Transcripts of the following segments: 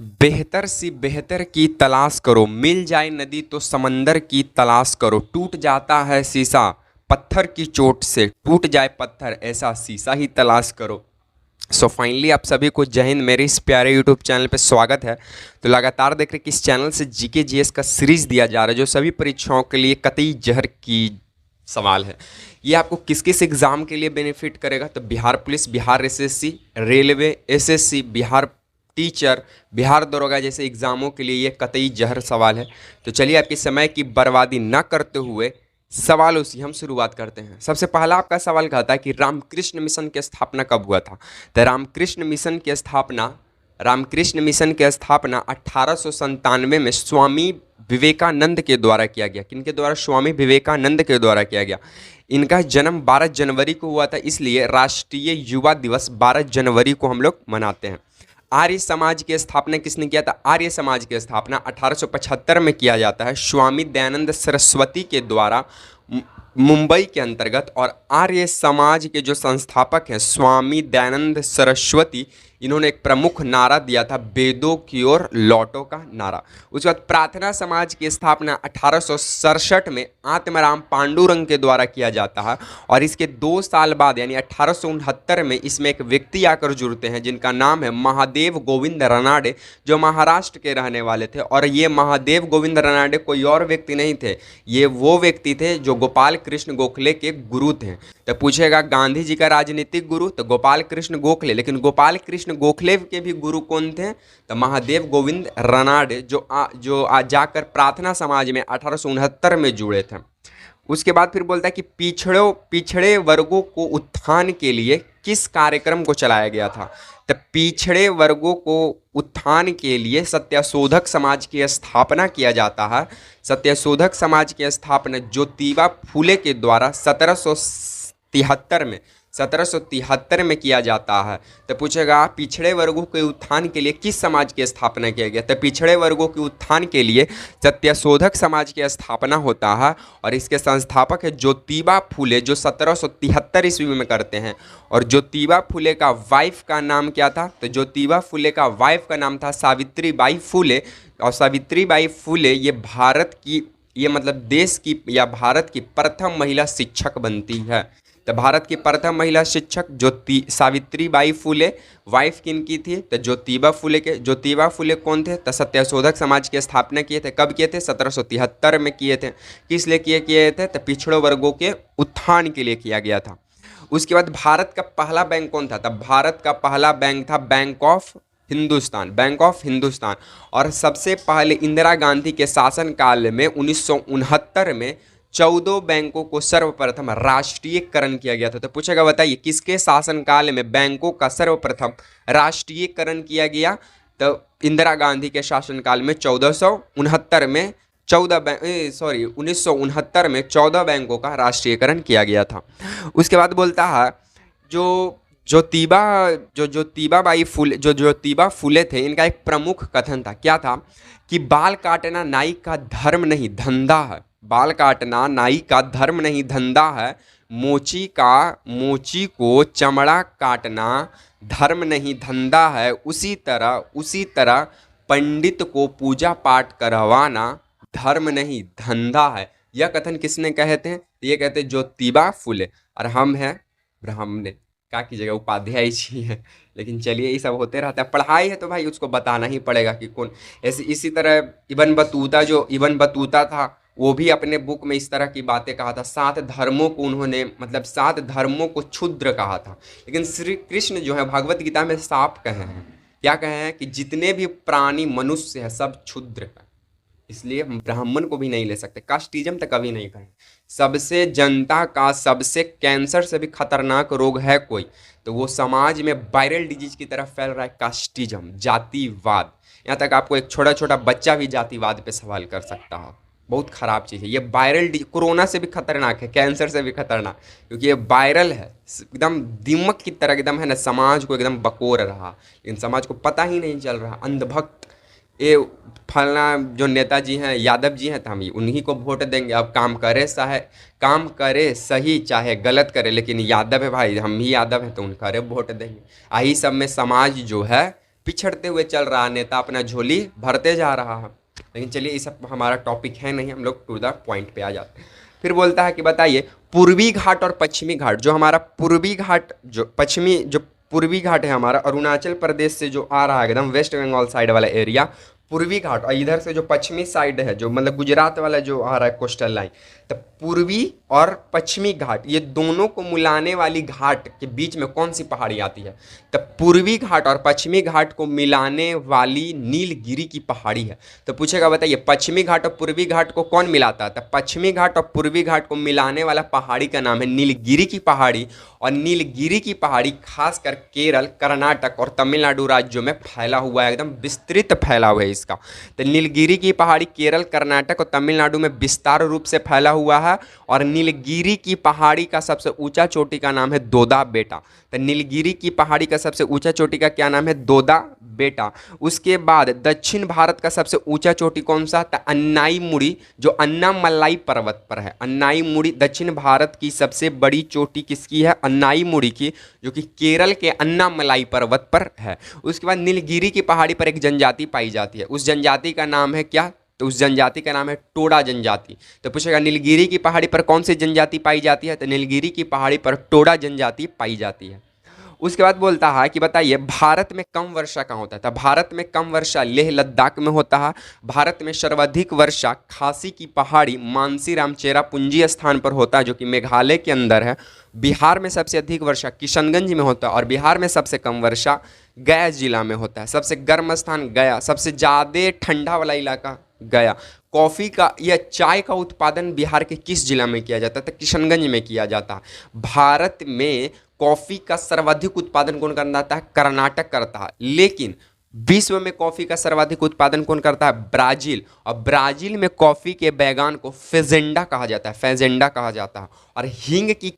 बेहतर सी बेहतर की तलाश करो, मिल जाए नदी तो समंदर की तलाश करो, टूट जाता है शीशा पत्थर की चोट से, टूट जाए पत्थर ऐसा शीशा ही तलाश करो। सो फाइनली आप सभी को जय हिंद। मेरे इस प्यारे यूट्यूब चैनल पे स्वागत है। तो लगातार देख रहे कि इस चैनल से जीके जीएस का सीरीज दिया जा रहा है जो सभी परीक्षाओं के लिए कतई जहर की सवाल है। ये आपको किस किस एग्ज़ाम के लिए बेनिफिट करेगा? तो Bihar police, Bihar SSC, railway, SSC, Bihar teacher, Bihar दरोगा जैसे एग्ज़ामों के लिए ये कतई जहर सवाल है। तो चलिए आपके समय की बर्बादी न करते हुए सवालों से हम शुरुआत करते हैं। सबसे पहला आपका सवाल कहता है कि रामकृष्ण मिशन की स्थापना कब हुआ था? तो रामकृष्ण मिशन की स्थापना 1897 में स्वामी विवेकानंद के द्वारा किया गया। किनके द्वारा? स्वामी विवेकानंद के द्वारा किया गया। इनका जन्म 12 जनवरी को हुआ था, इसलिए राष्ट्रीय युवा दिवस 12 जनवरी को हम लोग मनाते हैं। आर्य समाज की स्थापना किसने किया था? आर्य समाज की स्थापना 1875 में किया जाता है स्वामी दयानंद सरस्वती के द्वारा मुंबई के अंतर्गत। और आर्य समाज के जो संस्थापक हैं स्वामी दयानंद सरस्वती, इन्होंने एक प्रमुख नारा दिया था वेदों की ओर लौटो का नारा। उसके बाद प्रार्थना समाज की स्थापना 1867 में आत्माराम पांडुरंग के द्वारा किया जाता है। और इसके 2 साल बाद यानी 1869 में इसमें एक व्यक्ति आकर जुड़ते हैं जिनका नाम है महादेव गोविंद रनाडे, जो महाराष्ट्र के रहने वाले थे। और ये महादेव गोविंद रनाडे कोई और व्यक्ति नहीं थे, ये वो व्यक्ति थे जो गोपाल कृष्ण गोखले के गुरु थे। तो पूछेगा गांधी जी का राजनीतिक गुरु, तो गोपाल कृष्ण गोखले। लेकिन गोपाल कृष्ण गोखले के भी गुरु कौन थे? तो महादेव गोविंद रनाडे, जो जाकर प्रार्थना समाज में 1869 में जुड़े थे। उसके बाद फिर बोलता है कि पिछड़े वर्गों को उत्थान के लिए किस कार्यक्रम को चलाया गया था? तो पिछड़े वर्गों को उत्थान के लिए सत्यशोधक समाज की स्थापना किया जाता है। सत्यशोधक समाज की स्थापना ज्योतिबा फूले के द्वारा 1773 में किया जाता है। तो पूछेगा पिछड़े वर्गों के उत्थान के लिए किस समाज की स्थापना किया गया? तो पिछड़े वर्गों के उत्थान के लिए सत्यशोधक समाज की स्थापना होता है। और इसके संस्थापक है ज्योतिबा फूले, जो 1773 ईस्वी में करते हैं। और ज्योतिबा फूले का वाइफ का नाम क्या था? तो ज्योतिबा फूले का वाइफ का नाम था सावित्रीबाई फूले। और सावित्रीबाई फूले ये मतलब देश की या भारत की प्रथम महिला शिक्षक बनती है। तो भारत की प्रथम महिला शिक्षक सावित्रीबाई फूले। वाइफ किनकी थी? तो ज्योतिबा फूले के। ज्योतिबा फूले कौन थे? तो सत्यशोधक समाज की स्थापना किए थे। कब किए थे? 1773 में किए थे। किस लिए किए थे? तो पिछड़े वर्गों के उत्थान के लिए किया गया था। उसके बाद भारत का पहला बैंक कौन था? तब भारत का पहला बैंक था बैंक ऑफ हिंदुस्तान। और सबसे पहले इंदिरा गांधी के शासनकाल में 1969 में 14 बैंकों को सर्वप्रथम राष्ट्रीयकरण किया गया था। तो पूछेगा बताइए किसके शासनकाल में बैंकों का सर्वप्रथम राष्ट्रीयकरण किया गया? तो इंदिरा गांधी के शासनकाल में 1969 में 14 बैंकों का राष्ट्रीयकरण किया गया था। उसके बाद बोलता है जो ज्योतिबा फूले थे, इनका एक प्रमुख कथन था। क्या था? कि बाल काटना नाई का धर्म नहीं धंधा है। बाल काटना नाई का धर्म नहीं धंधा है। मोची को चमड़ा काटना धर्म नहीं धंधा है। उसी तरह पंडित को पूजा पाठ करवाना धर्म नहीं धंधा है। यह कथन किसने कहते हैं? ये कहते हैं ज्योतिबा फूले। और हम हैं ब्राह्मण का की जगह उपाध्याय जी है। लेकिन चलिए ये सब होते रहता है, पढ़ाई है तो भाई उसको बताना ही पड़ेगा कि कौन। इसी तरह इबन बतूता था, वो भी अपने बुक में इस तरह की बातें कहा था। 7 धर्मों को उन्होंने 7 धर्मों को क्षुद्र कहा था। लेकिन श्री कृष्ण जो है भगवत गीता में साफ कहे हैं, क्या कहे हैं? कि जितने भी प्राणी मनुष्य है सब क्षुद्र है, इसलिए हम ब्राह्मण को भी नहीं ले सकते। कास्टिज्म तो कभी नहीं कहें। सबसे जनता का सबसे कैंसर से भी खतरनाक रोग है कोई, तो वो समाज में वायरल डिजीज की तरफ फैल रहा है कास्टिज्म, जातिवाद। यहाँ तक आपको एक छोटा छोटा बच्चा भी जातिवाद पे सवाल कर सकता है। बहुत ख़राब चीज़ है ये। वायरल कोरोना से भी खतरनाक है, कैंसर से भी खतरनाक, क्योंकि ये वायरल है, एकदम दीमक की तरह एकदम है ना, समाज को एकदम बकोर रहा। लेकिन समाज को पता ही नहीं चल रहा। अंधभक्त ये फलना जो नेताजी हैं, यादव जी हैं, तो हम उन्हीं को वोट देंगे। अब काम करे सही चाहे गलत करे, लेकिन यादव है भाई, हम ही यादव हैं तो उनका वोट देंगे। यही सब में समाज जो है पिछड़ते हुए चल रहा नेता अपना झोली भरते जा रहा है। लेकिन चलिए, ये सब हमारा टॉपिक है नहीं, हम लोग टू द पॉइंट पे आ जाते हैं। फिर बोलता है कि बताइए पूर्वी घाट और पश्चिमी घाट, जो हमारा पूर्वी घाट जो पूर्वी घाट है हमारा अरुणाचल प्रदेश से जो आ रहा है एकदम वेस्ट बंगाल साइड वाला एरिया पूर्वी घाट, और इधर से जो पश्चिमी साइड है जो मतलब गुजरात वाला जो आ रहा है कोस्टल लाइन, तो पूर्वी और पश्चिमी घाट ये दोनों को मिलाने वाली घाट के बीच में कौन सी पहाड़ी आती है? तो पूर्वी घाट और पश्चिमी घाट को मिलाने वाली नीलगिरी की पहाड़ी है। तो पूछेगा बताइए पश्चिमी घाट और पूर्वी घाट को कौन मिलाता है? तो पश्चिमी घाट और पूर्वी घाट को मिलाने वाला पहाड़ी का नाम है नीलगिरी की पहाड़ी। और नीलगिरी की पहाड़ी खासकर केरल, कर्नाटक और तमिलनाडु राज्यों में फैला हुआ है, एकदम विस्तृत फैला हुआ है इसका। तो नीलगिरी की पहाड़ी केरल, कर्नाटक और तमिलनाडु में विस्तार रूप से फैला हुआ है। और नीलगिरी की पहाड़ी का सबसे ऊंचा चोटी का नाम है दोदा बेटा। तो नीलगिरी की पहाड़ी का सबसे ऊंचा चोटी का क्या नाम है? दोदा बेटा। उसके बाद दक्षिण भारत का सबसे ऊंचा चोटी कौन सा? तो अन्नाईमुड़ी, जो अन्नामलाई पर्वत पर है। अन्नाईमुड़ी दक्षिण भारत की सबसे बड़ी चोटी किसकी है? अन्नाईमुड़ी की, जो कि केरल के अन्नामलाई पर्वत पर है। उसके बाद नीलगिरी की पहाड़ी पर एक जनजाति पाई जाती है, उस जनजाति का नाम है क्या? तो उस जनजाति का नाम है टोडा जनजाति। तो पूछेगा नीलगिरी की पहाड़ी पर कौन सी जनजाति पाई जाती है? तो नीलगिरी की पहाड़ी पर टोडा जनजाति पाई जाती है। उसके बाद बोलता है कि बताइए भारत में कम वर्षा कहाँ होता है? तो भारत में कम वर्षा लेह लद्दाख में होता है। भारत में सर्वाधिक वर्षा खासी की पहाड़ी मानसीराम चेरापूंजी स्थान पर होता है, जो कि मेघालय के अंदर है। बिहार में सबसे अधिक वर्षा किशनगंज में होता है। और बिहार में सबसे कम वर्षा गया जिला में होता है। सबसे गर्म स्थान गया, सबसे ज़्यादा ठंडा वाला इलाका गया। कॉफ़ी का या चाय का उत्पादन बिहार के किस जिला में किया जाता है? तो किशनगंज में किया जाता है। भारत में कॉफ़ी का सर्वाधिक उत्पादन कौन करता है? कर्नाटक करता है। लेकिन विश्व में कॉफ़ी का सर्वाधिक उत्पादन कौन करता है? ब्राज़ील। और ब्राज़ील में कॉफ़ी के बैगान को फेजेंडा कहा जाता है, फेजेंडा कहा जाता है। और हींग की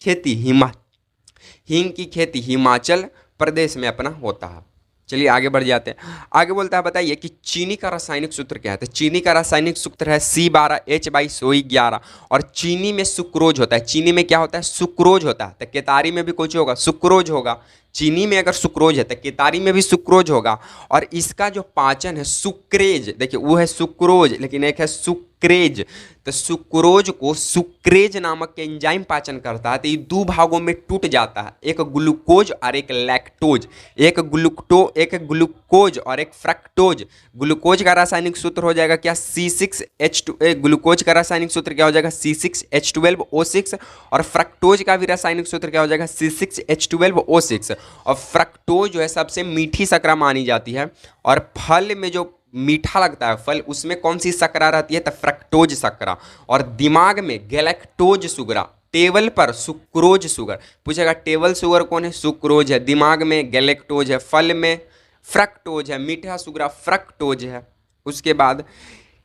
खेती हिमाचल प्रदेश में अपना होता है। चलिए आगे बढ़ जाते हैं। आगे बोलता है बताइए कि चीनी का रासायनिक सूत्र क्या है? तो चीनी का रासायनिक सूत्र है C12H11। और चीनी में सुक्रोज होता है। चीनी में क्या होता है? सुक्रोज होता है। तो केतारी में भी कुछ होगा, सुक्रोज होगा। चीनी में अगर सुक्रोज है तो केतारी में भी सुक्रोज होगा। और इसका जो पाचन है सुक्रेज, देखिए वो है सुक्रोज लेकिन एक है सुक्रेज। तो सुक्रोज को सुक्रेज नामक के एंजाइम पाचन करता है। तो ये दो भागों में टूट जाता है, एक ग्लूकोज और एक लैक्टोज। एक ग्लूकोज और एक फ्रक्टोज। ग्लूकोज का रासायनिक सूत्र हो जाएगा क्या? C6H2। ग्लूकोज का रासायनिक सूत्र क्या हो जाएगा? C6H12O6। और फ्रक्टोज का भी रासायनिक सूत्र क्या हो जाएगा? C6H12O6। और फ्रक्टोज जो है सबसे मीठी शर्करा मानी जाती है। और फल में जो मीठा लगता है फल, उसमें कौन सी शर्करा रहती है? तो फ्रक्टोज शर्करा। और दिमाग में गैलेक्टोज शुगर, टेबल पर सुक्रोज शुगर। पूछेगा टेबल शुगर कौन है? सुक्रोज है। दिमाग में गैलेक्टोज है, फल में फ्रक्टोज है, मीठा शुगर फ्रक्टोज है। उसके बाद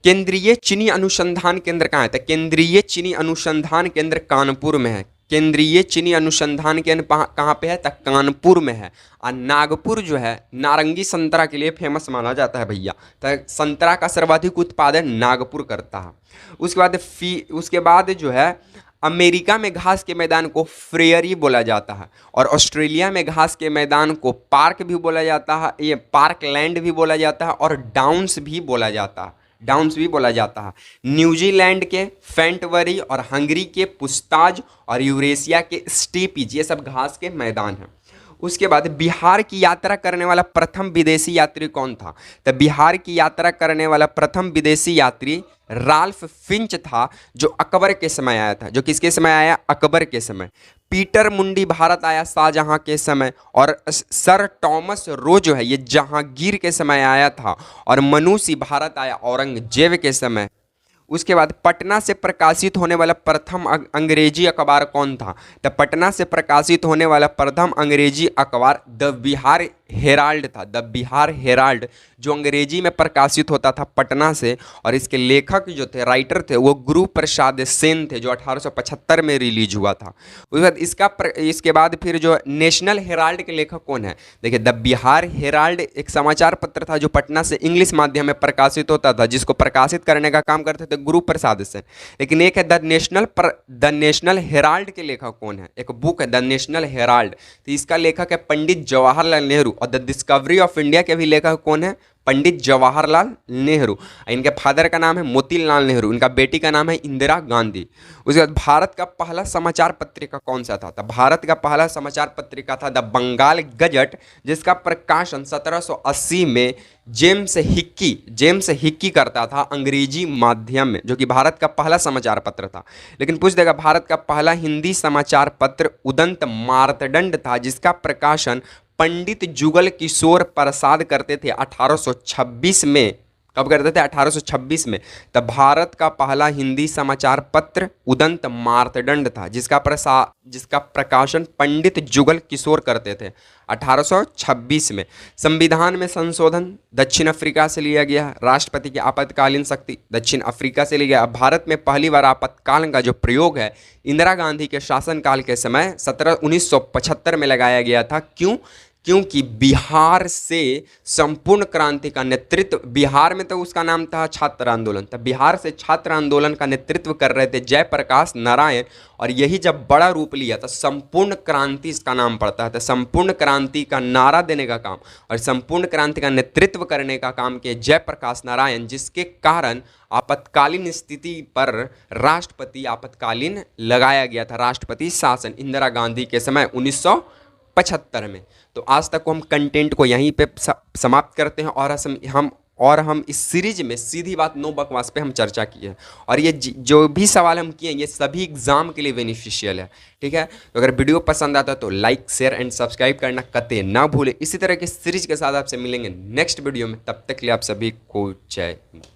केंद्रीय चीनी अनुसंधान केंद्र कहाँ है? तो केंद्रीय चीनी अनुसंधान केंद्र कानपुर में है। केंद्रीय चीनी अनुसंधान केंद्र कहाँ पे है? तो कानपुर में है। और नागपुर जो है नारंगी संतरा के लिए फेमस माना जाता है भैया। तो संतरा का सर्वाधिक उत्पादन नागपुर करता है। उसके बाद जो है अमेरिका में घास के मैदान को प्रेयरी बोला जाता है। और ऑस्ट्रेलिया में घास के मैदान को पार्क भी बोला जाता है, ये पार्क लैंड भी बोला जाता है। और डाउन्स भी बोला जाता है। न्यूजीलैंड के फेंटवरी और हंगरी के पुस्ताज और यूरेशिया के स्टीपीज, ये सब घास के मैदान हैं। उसके बाद बिहार की यात्रा करने वाला प्रथम विदेशी यात्री कौन था? तो बिहार की यात्रा करने वाला प्रथम विदेशी यात्री राल्फ फिंच था, जो अकबर के समय आया था। जो किसके समय आया? अकबर के समय। पीटर मुंडी भारत आया शाहजहां के समय। और सर टॉमस रो जो है ये जहांगीर के समय आया था। और मनुष्य भारत आया औरंगजेब के समय। उसके बाद पटना से प्रकाशित होने वाला प्रथम अंग्रेजी अखबार कौन था? तो पटना से प्रकाशित होने वाला प्रथम अंग्रेजी अखबार द बिहार हेराल्ड था। द बिहार हेराल्ड जो अंग्रेजी में प्रकाशित होता था पटना से। और इसके लेखक जो थे, राइटर थे, वो गुरु प्रसाद सेन थे, जो 1875 में रिलीज हुआ था। उसके बाद इसके बाद फिर जो नेशनल हेराल्ड के लेखक कौन है? देखिए द बिहार हेराल्ड एक समाचार पत्र था जो पटना से इंग्लिश माध्यम में प्रकाशित होता था, जिसको प्रकाशित करने का काम करते थे गुरु प्रसाद सेन। लेकिन एक है द नेशनल हेराल्ड के लेखक कौन है? एक बुक है द नेशनल हेराल्ड, तो इसका लेखक है पंडित जवाहरलाल नेहरू। और द डिस्कवरी ऑफ इंडिया के भी लेखक कौन है? पंडित जवाहरलाल नेहरू। इनके फादर का नाम है मोतीलाल नेहरू, इनका बेटी का नाम है इंदिरा गांधी। उसके बाद भारत का पहला समाचार पत्रिका कौन सा था? तो भारत का पहला समाचार पत्रिका था द बंगाल गजट, जिसका प्रकाशन 1780 में जेम्स हिक्की करता था अंग्रेजी माध्यम में, जो कि भारत का पहला समाचार पत्र था। लेकिन पूछ देगा भारत का पहला हिंदी समाचार पत्र उदंत मार्तंड था, जिसका प्रकाशन पंडित जुगल किशोर प्रसाद करते थे 1826 में। कब करते थे? 1826 में। तब भारत का पहला हिंदी समाचार पत्र उदंत मार्तंड था, जिसका प्रकाशन पंडित जुगल किशोर करते थे 1826 में। संविधान में संशोधन दक्षिण अफ्रीका से लिया गया। राष्ट्रपति की आपातकालीन शक्ति दक्षिण अफ्रीका से लिया गया। भारत में पहली बार आपातकाल का जो प्रयोग है इंदिरा गांधी के शासनकाल के समय 1975 में लगाया गया था। क्यों? क्योंकि बिहार से संपूर्ण क्रांति का नेतृत्व, बिहार में तो उसका नाम था छात्र आंदोलन, तब बिहार से छात्र आंदोलन का नेतृत्व कर रहे थे जयप्रकाश नारायण, और यही जब बड़ा रूप लिया तो संपूर्ण क्रांति इसका नाम पड़ता है। तो संपूर्ण क्रांति का नारा देने का काम और संपूर्ण क्रांति का नेतृत्व करने का काम किया जयप्रकाश नारायण, जिसके कारण आपातकालीन स्थिति पर राष्ट्रपति आपातकालीन लगाया गया था, राष्ट्रपति शासन इंदिरा गांधी के समय 1975 में। तो आज तक को हम कंटेंट को यहीं पे समाप्त करते हैं, और हम इस सीरीज में सीधी बात नो बकवास पे हम चर्चा की है, और ये जो भी सवाल हम किए ये सभी एग्जाम के लिए बेनिफिशियल है। ठीक है, तो अगर वीडियो पसंद आता है तो लाइक शेयर एंड सब्सक्राइब करना कतई ना भूले। इसी तरह की सीरीज के साथ आपसे मिलेंगे नेक्स्ट वीडियो में, तब तक के लिए आप सभी को जय हिंद।